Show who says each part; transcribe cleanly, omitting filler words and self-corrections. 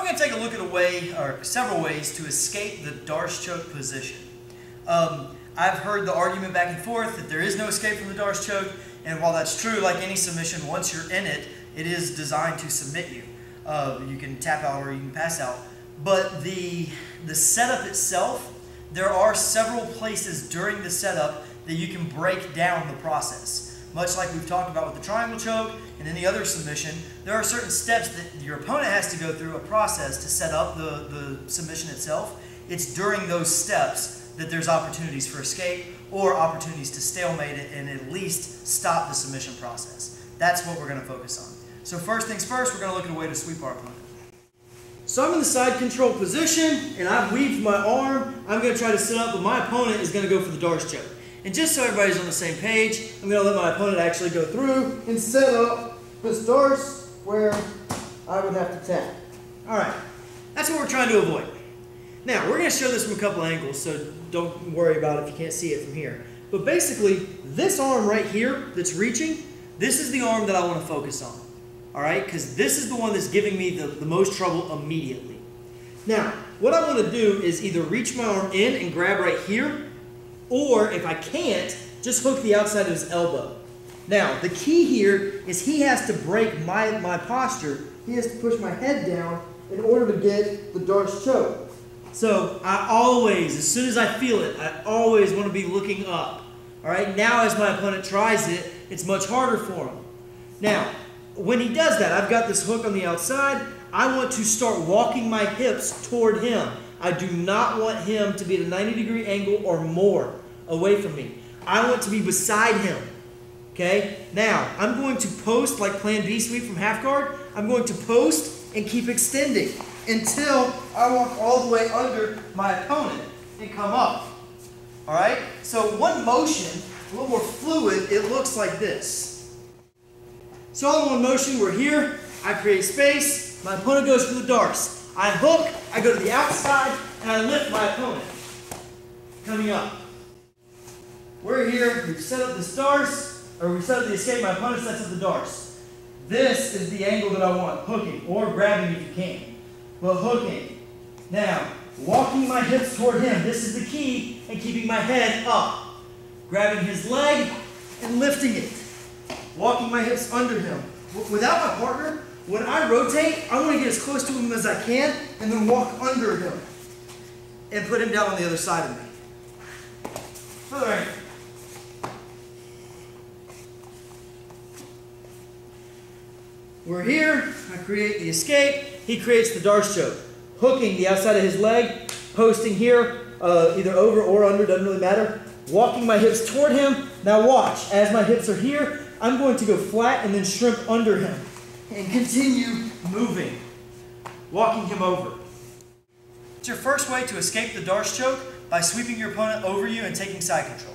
Speaker 1: going to take a look at a way, or several ways, to escape the Darce Choke position. I've heard the argument back and forth that there is no escape from the Darce Choke, and while that's true, like any submission, once you're in it, it is designed to submit you. You can tap out or you can pass out. But the setup itself, there are several places during the setup that you can break down the process. Much like we've talked about with the triangle choke and any other submission, there are certain steps that your opponent has to go through a process to set up the submission itself. It's during those steps that there's opportunities for escape or opportunities to stalemate it and at least stop the submission process. That's what we're going to focus on. So first things first, we're going to look at a way to sweep our opponent. So I'm in the side control position and I've weaved my arm. I'm going to try to set up, but my opponent is going to go for the Darce Choke. And just so everybody's on the same page, I'm going to let my opponent actually go through and set up this Darce where I would have to tap. Alright, that's what we're trying to avoid. Now, we're going to show this from a couple angles, so don't worry about it if you can't see it from here. But basically, this arm right here that's reaching, this is the arm that I want to focus on. Alright, because this is the one that's giving me the most trouble immediately. Now, what I want to do is either reach my arm in and grab right here, or if I can't, just hook the outside of his elbow. Now, the key here is he has to break my posture. He has to push my head down in order to get the Darce Choke. So I always, as soon as I feel it, I always want to be looking up. All right, now as my opponent tries it, it's much harder for him. Now, when he does that, I've got this hook on the outside. I want to start walking my hips toward him. I do not want him to be at a 90-degree angle or more away from me. I want to be beside him. Okay? Now, I'm going to post like Plan B sweep from half guard. I'm going to post and keep extending until I walk all the way under my opponent and come up. Alright? So one motion, a little more fluid, it looks like this. So all in one motion, we're here. I create space. My opponent goes for the Darce. I hook, I go to the outside, and I lift my opponent. Coming up. We're here, we've set up this Darce, or we've set up the escape, my opponent sets up the Darce. This is the angle that I want, hooking, or grabbing if you can. But hooking. Now, walking my hips toward him, this is the key, and keeping my head up. Grabbing his leg, and lifting it. Walking my hips under him. Without my partner, when I rotate, I want to get as close to him as I can and then walk under him and put him down on the other side of me. All right. We're here. I create the escape. He creates the Darce Choke. Hooking the outside of his leg, posting here, either over or under, doesn't really matter. Walking my hips toward him. Now watch, as my hips are here, I'm going to go flat and then shrimp under him. And continue moving, walking him over. It's your first way to escape the Darce Choke by sweeping your opponent over you and taking side control.